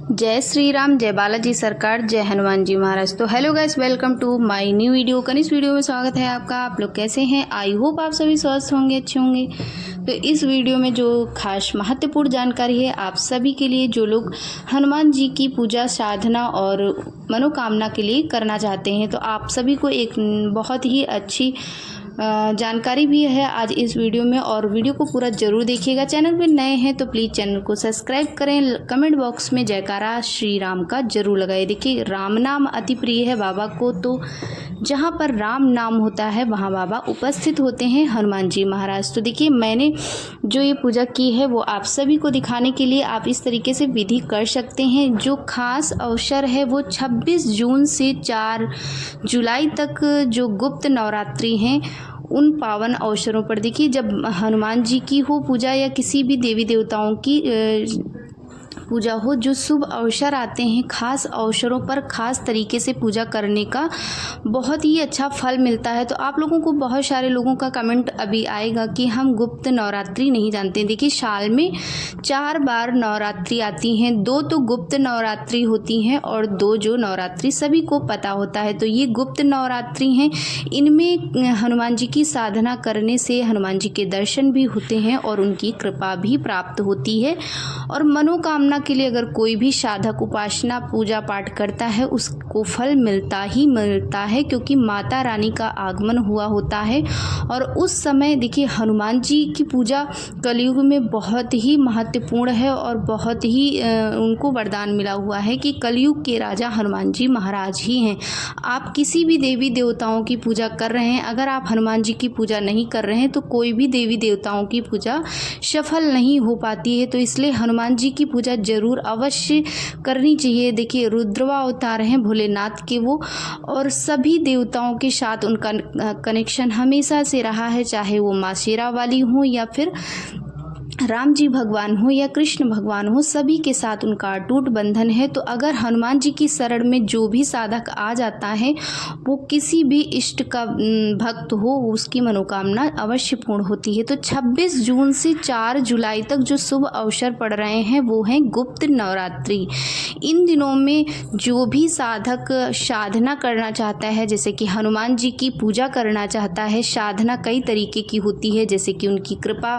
जय श्री राम, जय बालाजी सरकार, जय हनुमान जी महाराज। तो hello guys, welcome to my new video. Video वीडियो में स्वागत है आपका। आप लोग कैसे हैं? आई होप आप सभी स्वस्थ होंगे, अच्छे होंगे। तो इस वीडियो में जो खास महत्वपूर्ण जानकारी है आप सभी के लिए, जो लोग हनुमान जी की पूजा, साधना और मनोकामना के लिए करना चाहते हैं, तो आप सभी को एक बहुत ही अच्छी जानकारी भी है आज इस वीडियो में, और वीडियो को पूरा जरूर देखिएगा। चैनल पे नए हैं तो प्लीज़ चैनल को सब्सक्राइब करें। कमेंट बॉक्स में जयकारा श्री राम का जरूर लगाइए। देखिए, राम नाम अति प्रिय है बाबा को, तो जहाँ पर राम नाम होता है वहाँ बाबा उपस्थित होते हैं, हनुमान जी महाराज। तो देखिए, मैंने जो ये पूजा की है वो आप सभी को दिखाने के लिए आप इस तरीके से विधि कर सकते हैं। जो खास अवसर है वो 26 जून से 4 जुलाई तक जो गुप्त नवरात्रि हैं, उन पावन अवसरों पर देखिए, जब हनुमान जी की हो पूजा या किसी भी देवी देवताओं की पूजा हो, जो शुभ अवसर आते हैं, खास अवसरों पर खास तरीके से पूजा करने का बहुत ही अच्छा फल मिलता है। तो आप लोगों को, बहुत सारे लोगों का कमेंट अभी आएगा कि हम गुप्त नवरात्रि नहीं जानते। देखिए, साल में 4 बार नवरात्रि आती हैं, 2 तो गुप्त नवरात्रि होती हैं और 2 जो नवरात्रि सभी को पता होता है। तो ये गुप्त नवरात्रि हैं, इनमें हनुमान जी की साधना करने से हनुमान जी के दर्शन भी होते हैं और उनकी कृपा भी प्राप्त होती है। और मनोकामना के लिए अगर कोई भी साधक उपासना पूजा पाठ करता है, उसको फल मिलता ही मिलता है, क्योंकि माता रानी का आगमन हुआ होता है। और उस समय देखिए, हनुमान जी की पूजा कलयुग में बहुत ही महत्वपूर्ण है और बहुत ही उनको वरदान मिला हुआ है कि कलयुग के राजा हनुमान जी महाराज ही हैं। आप किसी भी देवी देवताओं की पूजा कर रहे हैं, अगर आप हनुमान जी की पूजा नहीं कर रहे हैं तो कोई भी देवी देवताओं की पूजा सफल नहीं हो पाती है। तो इसलिए हनुमान जी की पूजा जरूर अवश्य करनी चाहिए। देखिए, रुद्रवा अवतार हैं भोलेनाथ के वो, और सभी देवताओं के साथ उनका कनेक्शन हमेशा से रहा है, चाहे वो माँ शेरा वाली हो या फिर राम जी भगवान हो या कृष्ण भगवान हो, सभी के साथ उनका अटूट बंधन है। तो अगर हनुमान जी की शरण में जो भी साधक आ जाता है, वो किसी भी इष्ट का भक्त हो, उसकी मनोकामना अवश्य पूर्ण होती है। तो 26 जून से 4 जुलाई तक जो शुभ अवसर पड़ रहे हैं वो हैं गुप्त नवरात्रि। इन दिनों में जो भी साधक साधना करना चाहता है, जैसे कि हनुमान जी की पूजा करना चाहता है, साधना कई तरीके की होती है, जैसे कि उनकी कृपा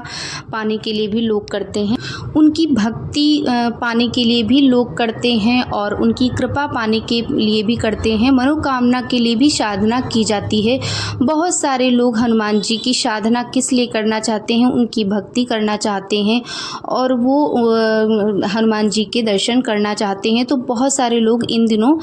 पाने के लिए भी लोग करते हैं, उनकी भक्ति पाने के लिए भी लोग करते हैं, और उनकी कृपा पाने के लिए भी करते हैं। मनोकामना के लिए भी साधना की जाती है। बहुत सारे लोग हनुमान जी की साधना किस लिए करना चाहते हैं? उनकी भक्ति करना चाहते हैं और वो हनुमान जी के दर्शन करना चाहते हैं। तो बहुत सारे लोग इन दिनों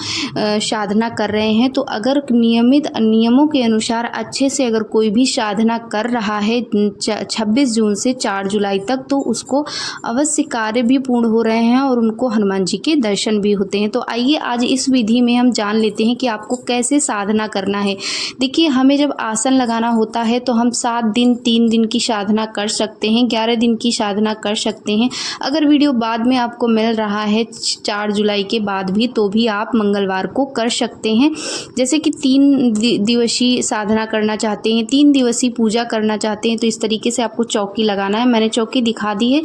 साधना कर रहे हैं। तो अगर नियमित नियमों के अनुसार अच्छे से अगर कोई भी साधना कर रहा है 26 जून से 4 जुलाई तक, तो उसको अवश्य कार्य भी पूर्ण हो रहे हैं और उनको हनुमान जी के दर्शन भी होते हैं। तो आइए आज इस विधि में हम जान लेते हैं कि आपको कैसे साधना करना है। देखिए, हमें जब आसन लगाना होता है तो हम 7 दिन 3 दिन की साधना कर सकते हैं, 11 दिन की साधना कर सकते हैं। अगर वीडियो बाद में आपको मिल रहा है 4 जुलाई के बाद भी, तो भी आप मंगलवार को कर सकते हैं। जैसे कि 3 दिवसीय साधना करना चाहते हैं, 3 दिवसीय पूजा करना चाहते हैं, तो इस तरीके से आपको चौकी लगाना है। मैंने चौकी दिखा दी है।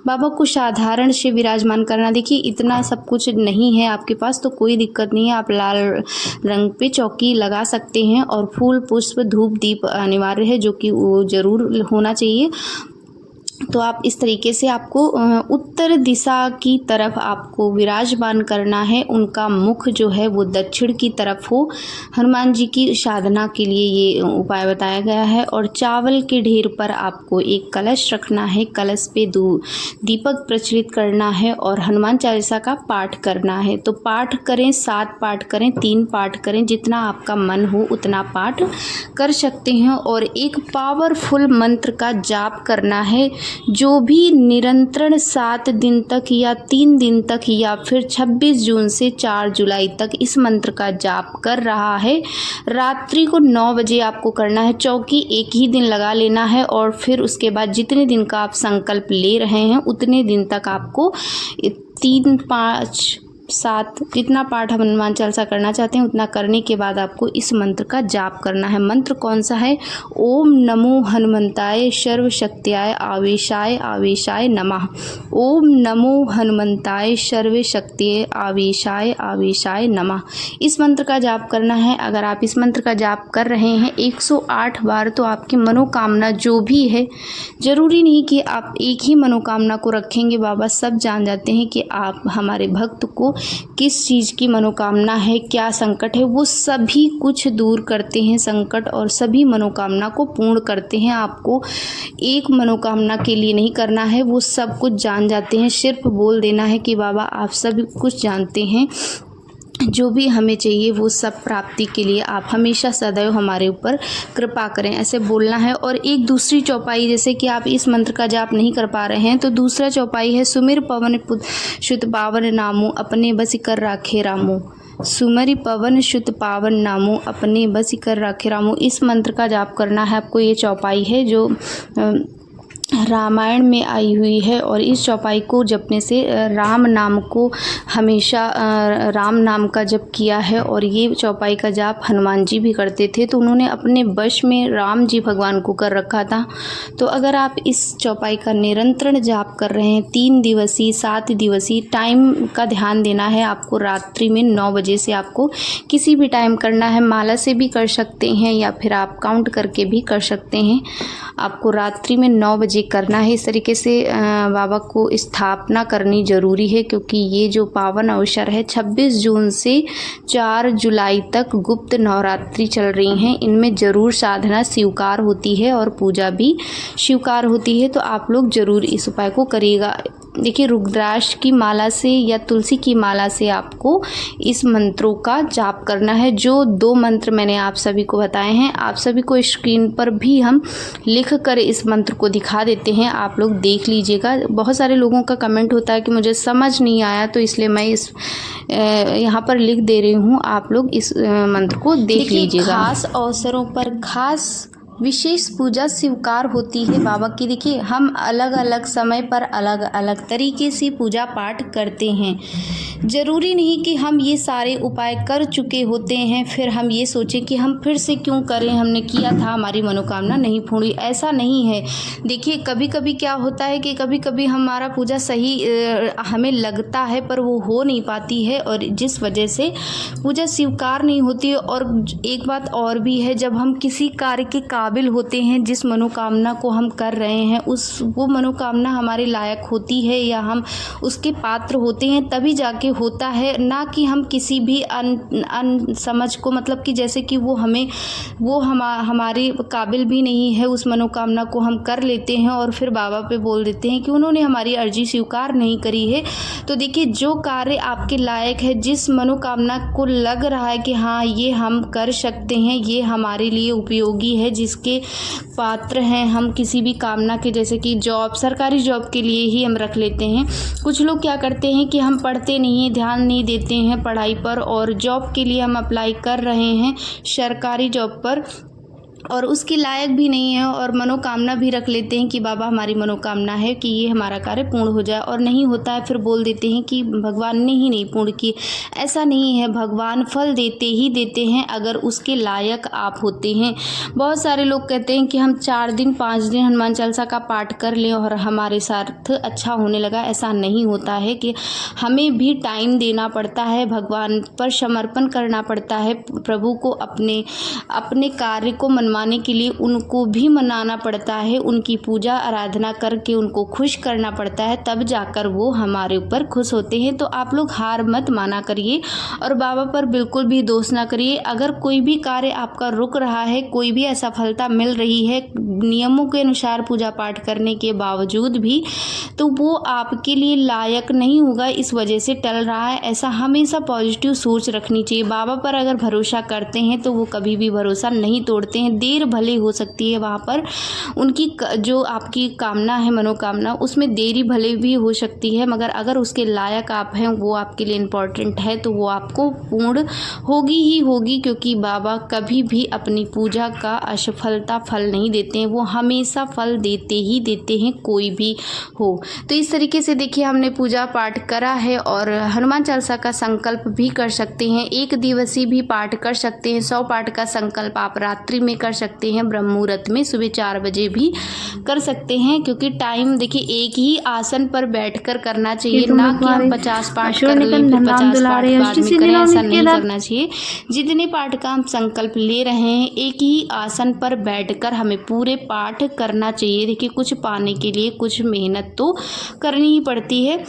बाबा को साधारण से विराजमान करना। देखिए, इतना सब कुछ नहीं है आपके पास तो कोई दिक्कत नहीं है, आप लाल रंग पे चौकी लगा सकते हैं। और फूल पुष्प धूप दीप अनिवार्य है, जो कि वो जरूर होना चाहिए। तो आप इस तरीके से आपको उत्तर दिशा की तरफ आपको विराजमान करना है। उनका मुख जो है वो दक्षिण की तरफ हो। हनुमान जी की साधना के लिए ये उपाय बताया गया है। और चावल के ढेर पर आपको एक कलश रखना है, कलश पे दीपक प्रज्वलित करना है और हनुमान चालीसा का पाठ करना है। तो पाठ करें, 7 पाठ करें, 3 पाठ करें, जितना आपका मन हो उतना पाठ कर सकते हैं। और एक पावरफुल मंत्र का जाप करना है, जो भी निरंतर 7 दिन तक या 3 दिन तक या फिर 26 जून से 4 जुलाई तक इस मंत्र का जाप कर रहा है, रात्रि को 9 बजे आपको करना है। चौकी एक ही दिन लगा लेना है और फिर उसके बाद जितने दिन का आप संकल्प ले रहे हैं उतने दिन तक आपको 3, 5, 7 जितना पाठ हनुमान चालीसा करना चाहते हैं उतना करने के बाद आपको इस मंत्र का जाप करना है। मंत्र कौन सा है? ओम नमो हनुमंताय सर्वशक्त्याय आवेशाय आवेशाय नमः। ओम नमो हनुमंताय सर्वशक्त्याय आवेशाय आवेशाय नमः। इस मंत्र का जाप करना है। अगर आप इस मंत्र का जाप कर रहे हैं 108 बार तो आपकी मनोकामना जो भी है, जरूरी नहीं कि आप एक ही मनोकामना को रखेंगे, बाबा सब जान जाते हैं कि आप हमारे भक्त को किस चीज़ की मनोकामना है, क्या संकट है, वो सभी कुछ दूर करते हैं संकट और सभी मनोकामना को पूर्ण करते हैं। आपको एक मनोकामना के लिए नहीं करना है, वो सब कुछ जान जाते हैं। सिर्फ बोल देना है कि बाबा आप सब कुछ जानते हैं, जो भी हमें चाहिए वो सब प्राप्ति के लिए आप हमेशा सदैव हमारे ऊपर कृपा करें, ऐसे बोलना है। और एक दूसरी चौपाई, जैसे कि आप इस मंत्र का जाप नहीं कर पा रहे हैं तो दूसरा चौपाई है सुमिर पवन शुत पावन नामो अपने बस कर राखे रामो। सुमरि पवन शुत पावन नामो अपने बस कर राखे रामो। इस मंत्र का जाप करना है आपको। ये चौपाई है जो रामायण में आई हुई है और इस चौपाई को जपने से राम नाम को हमेशा राम नाम का जप किया है। और ये चौपाई का जाप हनुमान जी भी करते थे, तो उन्होंने अपने वश में राम जी भगवान को कर रखा था। तो अगर आप इस चौपाई का निरंतर जाप कर रहे हैं 3 दिवसीय 7 दिवसीय, टाइम का ध्यान देना है आपको। रात्रि में 9 बजे से आपको किसी भी टाइम करना है। माला से भी कर सकते हैं या फिर आप काउंट करके भी कर सकते हैं। आपको रात्रि में 9 बजे करना है। इस तरीके से बाबा को स्थापना करनी ज़रूरी है, क्योंकि ये जो पावन अवसर है 26 जून से 4 जुलाई तक गुप्त नवरात्रि चल रही हैं। इनमें ज़रूर साधना स्वीकार होती है और पूजा भी स्वीकार होती है, तो आप लोग ज़रूर इस उपाय को करिएगा। देखिए, रुद्राक्ष की माला से या तुलसी की माला से आपको इस मंत्रों का जाप करना है। जो 2 मंत्र मैंने आप सभी को बताए हैं, आप सभी को स्क्रीन पर भी हम लिख कर इस मंत्र को दिखा देते हैं, आप लोग देख लीजिएगा। बहुत सारे लोगों का कमेंट होता है कि मुझे समझ नहीं आया, तो इसलिए मैं इस यहाँ पर लिख दे रही हूँ, आप लोग इस मंत्र को देख लीजिएगा। खास अवसरों पर खास विशेष पूजा स्वीकार होती है बाबा की। देखिए, हम अलग अलग समय पर अलग अलग तरीके से पूजा पाठ करते हैं। ज़रूरी नहीं कि हम ये सारे उपाय कर चुके होते हैं फिर हम ये सोचें कि हम फिर से क्यों करें, हमने किया था, हमारी मनोकामना नहीं पूरी। ऐसा नहीं है। देखिए, कभी कभी क्या होता है कि कभी कभी हमारा पूजा सही हमें लगता है पर वो हो नहीं पाती है, और जिस वजह से पूजा स्वीकार नहीं होती है। और एक बात और भी है, जब हम किसी कार्य के काबिल होते हैं, जिस मनोकामना को हम कर रहे हैं वो मनोकामना हमारे लायक होती है या हम उसके पात्र होते हैं, तभी जाके होता है। ना कि हम किसी भी समझ को, मतलब कि जैसे कि वो हमारे काबिल भी नहीं है, उस मनोकामना को हम कर लेते हैं और फिर बाबा पे बोल देते हैं कि उन्होंने हमारी अर्जी स्वीकार नहीं करी है। तो देखिए, जो कार्य आपके लायक है, जिस मनोकामना को लग रहा है कि हाँ ये हम कर सकते हैं, ये हमारे लिए उपयोगी है, जिसके पात्र हैं हम किसी भी कामना के, जैसे कि जॉब, सरकारी जॉब के लिए ही हम रख लेते हैं। कुछ लोग क्या करते हैं कि हम पढ़ते नहीं, ध्यान नहीं देते हैं पढ़ाई पर, और जॉब के लिए हम अप्लाई कर रहे हैं सरकारी जॉब पर और उसके लायक भी नहीं है, और मनोकामना भी रख लेते हैं कि बाबा हमारी मनोकामना है कि ये हमारा कार्य पूर्ण हो जाए, और नहीं होता है, फिर बोल देते हैं कि भगवान ने ही नहीं पूर्ण किए। ऐसा नहीं है, भगवान फल देते ही देते हैं अगर उसके लायक आप होते हैं। बहुत सारे लोग कहते हैं कि हम 4 दिन 5 दिन हनुमान चालीसा का पाठ कर लें और हमारे साथ अच्छा होने लगा। ऐसा नहीं होता है, कि हमें भी टाइम देना पड़ता है, भगवान पर समर्पण करना पड़ता है, प्रभु को अपने कार्य को मनवाने के लिए उनको भी मनाना पड़ता है, उनकी पूजा आराधना करके उनको खुश करना पड़ता है, तब जाकर वो हमारे ऊपर खुश होते हैं। तो आप लोग हार मत माना करिए और बाबा पर बिल्कुल भी दोष ना करिए। अगर कोई भी कार्य आपका रुक रहा है, कोई भी असफलता मिल रही है नियमों के अनुसार पूजा पाठ करने के बावजूद भी, तो वो आपके लिए लायक नहीं होगा, इस वजह से टल रहा है। ऐसा हमेशा पॉजिटिव सोच रखनी चाहिए। बाबा पर अगर भरोसा करते हैं तो वो कभी भी भरोसा नहीं तोड़ते हैं। देर भले हो सकती है वहाँ पर, उनकी जो आपकी कामना है, मनोकामना, उसमें देरी भले भी हो सकती है, मगर अगर उसके लायक आप हैं, वो आपके लिए इम्पॉर्टेंट है, तो वो आपको पूर्ण होगी ही होगी। क्योंकि बाबा कभी भी अपनी पूजा का असफलता फल नहीं देते हैं, वो हमेशा फल देते ही देते हैं, कोई भी हो। तो इस तरीके से देखिए हमने पूजा पाठ करा है और हनुमान चालीसा का संकल्प भी कर सकते हैं, एक दिवसीय भी पाठ कर सकते हैं। 100 पाठ का संकल्प आप रात्रि में कर सकते हैं, ब्रह्म मुहूर्त में सुबह 4 बजे भी कर सकते हैं। क्योंकि टाइम देखिए एक ही आसन पर बैठकर करना चाहिए, ना कि हम 50 पाठ कर लें फिर 50 पाठ बाद में करें, ऐसा नहीं करना चाहिए। जितने पाठ का हम संकल्प ले रहे हैं, एक ही आसन पर बैठकर हमें पूरे पाठ करना चाहिए। देखिए कुछ पाने के लिए कुछ मेहनत तो करनी ही पड़ती है।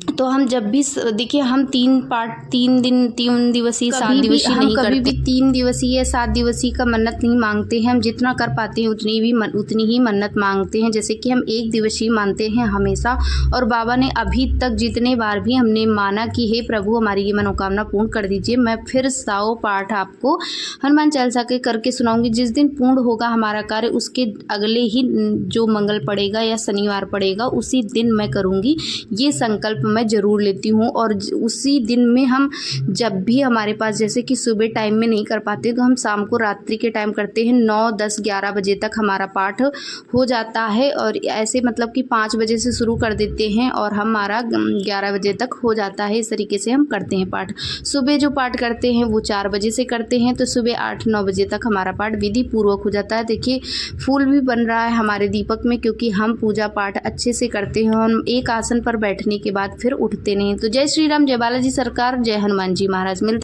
तो हम जब भी देखिए हम 3 दिवसीय 7 दिवसीय नहीं करते, कभी भी 3 दिवसीय या 7 दिवसीय का मन्नत नहीं मांगते हैं। हम जितना कर पाते हैं उतनी ही मन्नत मांगते हैं। जैसे कि हम 1 दिवसीय मानते हैं हमेशा, और बाबा ने अभी तक जितने बार भी हमने माना कि हे प्रभु हमारी ये मनोकामना पूर्ण कर दीजिए, मैं फिर 100 पाठ आपको हनुमान चालीसा के करके सुनाऊंगी। जिस दिन पूर्ण होगा हमारा कार्य, उसके अगले ही जो मंगल पड़ेगा या शनिवार पड़ेगा, उसी दिन मैं करूँगी। ये संकल्प मैं ज़रूर लेती हूँ। और उसी दिन में हम जब भी हमारे पास, जैसे कि सुबह टाइम में नहीं कर पाते, तो हम शाम को रात्रि के टाइम करते हैं। 9, 10, 11 बजे तक हमारा पाठ हो जाता है। और ऐसे मतलब कि 5 बजे से शुरू कर देते हैं और हमारा 11 बजे तक हो जाता है। इस तरीके से हम करते हैं पाठ। सुबह जो पाठ करते हैं वो 4 बजे से करते हैं, तो सुबह 8-9 बजे तक हमारा पाठ विधि पूर्वक हो जाता है। देखिए फूल भी बन रहा है हमारे दीपक में, क्योंकि हम पूजा पाठ अच्छे से करते हैं। हम एक आसन पर बैठने के बाद फिर उठते नहीं। तो जय श्री राम, जय बालाजी सरकार, जय हनुमान जी महाराज। मिलते